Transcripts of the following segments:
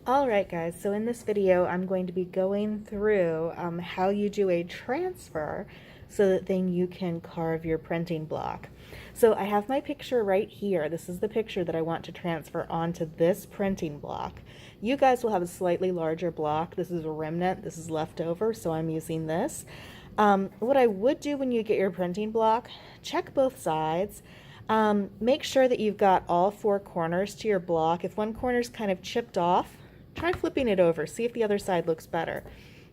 Alright guys, so in this video I'm going to be going through how you do a transfer so that then you can carve your printing block. So I have my picture right here. This is the picture that I want to transfer onto this printing block. You guys will have a slightly larger block. This is a remnant, this is leftover, so I'm using this. What I would do when you get your printing block, check both sides. Make sure that you've got all four corners to your block. If one corner's kind of chipped off, try flipping it over, see if the other side looks better.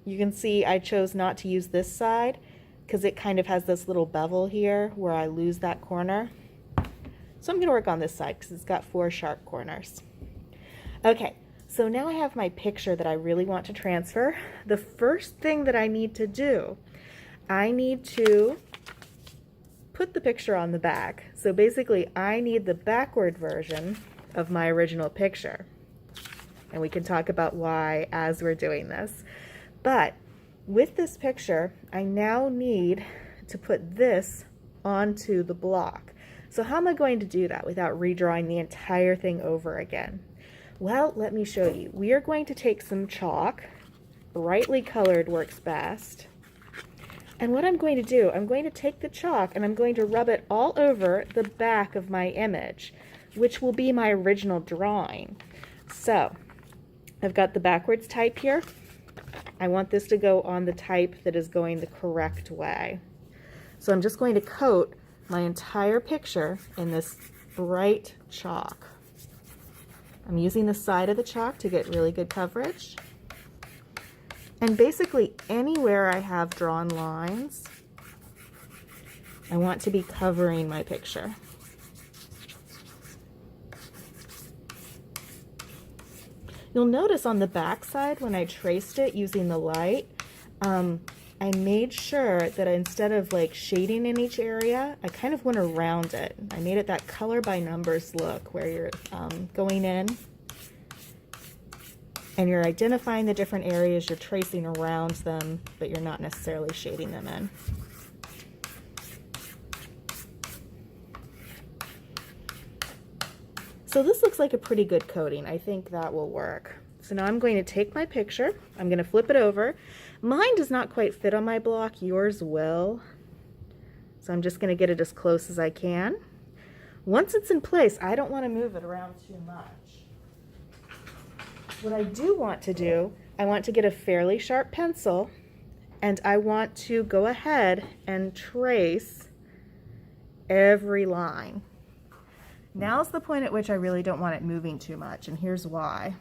You can see I chose not to use this side because it kind of has this little bevel here where I lose that corner. So I'm going to work on this side because it's got four sharp corners. Okay, so now I have my picture that I really want to transfer. The first thing that I need to do, I need to put the picture on the back. So basically I need the backward version of my original picture. And we can talk about why as we're doing this. But with this picture, I now need to put this onto the block. So how am I going to do that without redrawing the entire thing over again? Well, let me show you. We are going to take some chalk. Brightly colored works best. And what I'm going to do, I'm going to take the chalk and I'm going to rub it all over the back of my image, which will be my original drawing. So I've got the backwards type here. I want this to go on the type that is going the correct way. So I'm just going to coat my entire picture in this bright chalk. I'm using the side of the chalk to get really good coverage. And basically anywhere I have drawn lines, I want to be covering my picture. You'll notice on the back side when I traced it using the light, I made sure that instead of like shading in each area, I kind of went around it. I made it that color by numbers look where you're going in and you're identifying the different areas, you're tracing around them, but you're not necessarily shading them in. So this looks like a pretty good coating. I think that will work. So now I'm going to take my picture, I'm going to flip it over. Mine does not quite fit on my block, yours will. So I'm just going to get it as close as I can. Once it's in place, I don't want to move it around too much. What I do want to do, I want to get a fairly sharp pencil and I want to go ahead and trace every line. Now's the point at which I really don't want it moving too much, and here's why.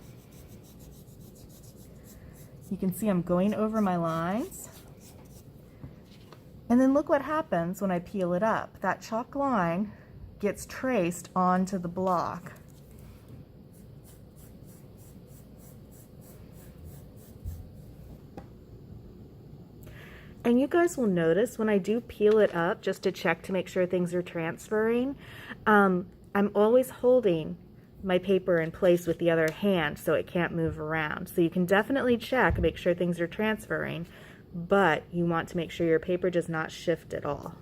You can see I'm going over my lines, and then look what happens when I peel it up. That chalk line gets traced onto the block. And you guys will notice when I do peel it up, just to check to make sure things are transferring, I'm always holding my paper in place with the other hand so it can't move around. So you can definitely check, make sure things are transferring, but you want to make sure your paper does not shift at all.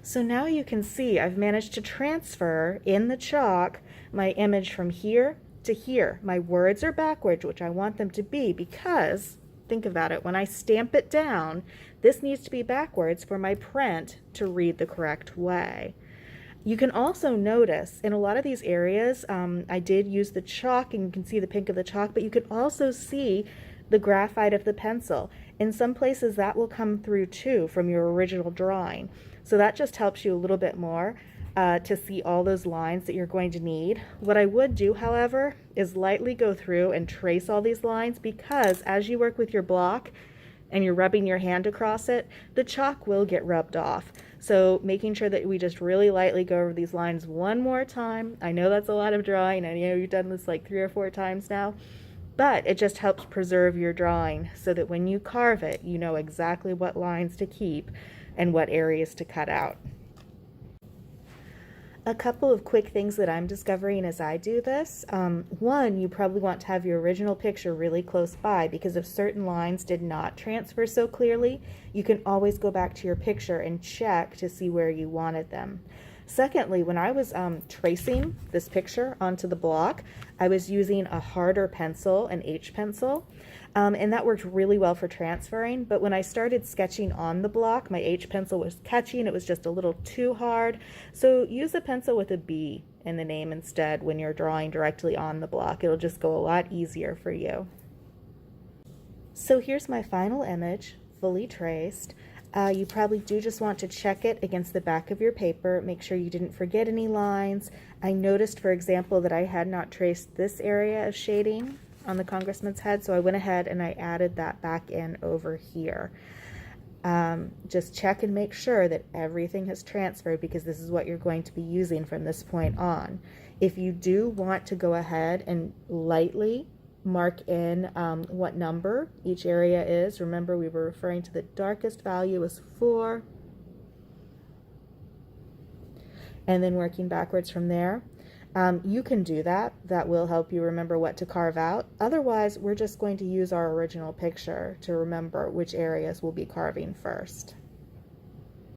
So now you can see I've managed to transfer in the chalk my image from here to here. My words are backwards, which I want them to be because, think about it, when I stamp it down, this needs to be backwards for my print to read the correct way. You can also notice in a lot of these areas, I did use the chalk and you can see the pink of the chalk, but you can also see the graphite of the pencil. In some places that will come through too from your original drawing. So that just helps you a little bit more to see all those lines that you're going to need. What I would do, however, is lightly go through and trace all these lines because as you work with your block and you're rubbing your hand across it, the chalk will get rubbed off. So making sure that we just really lightly go over these lines one more time. I know that's a lot of drawing. I know you've done this like 3 or 4 times now, but it just helps preserve your drawing so that when you carve it, you know exactly what lines to keep and what areas to cut out. A couple of quick things that I'm discovering as I do this. One, you probably want to have your original picture really close by because if certain lines did not transfer so clearly, you can always go back to your picture and check to see where you wanted them. Secondly, when I was tracing this picture onto the block, I was using a harder pencil, an H pencil, and that worked really well for transferring. But when I started sketching on the block, my H pencil was catching. It was just a little too hard. So use a pencil with a B in the name instead when you're drawing directly on the block. It'll just go a lot easier for you. So here's my final image, fully traced. You probably do just want to check it against the back of your paper, make sure you didn't forget any lines. I noticed, for example, that I had not traced this area of shading on the congressman's head, so I went ahead and I added that back in over here. Just check and make sure that everything has transferred, because this is what you're going to be using from this point on. If you do want to go ahead and lightly mark in what number each area is. Remember, we were referring to the darkest value as 4, and then working backwards from there. You can do that. That will help you remember what to carve out. Otherwise, we're just going to use our original picture to remember which areas we'll be carving first.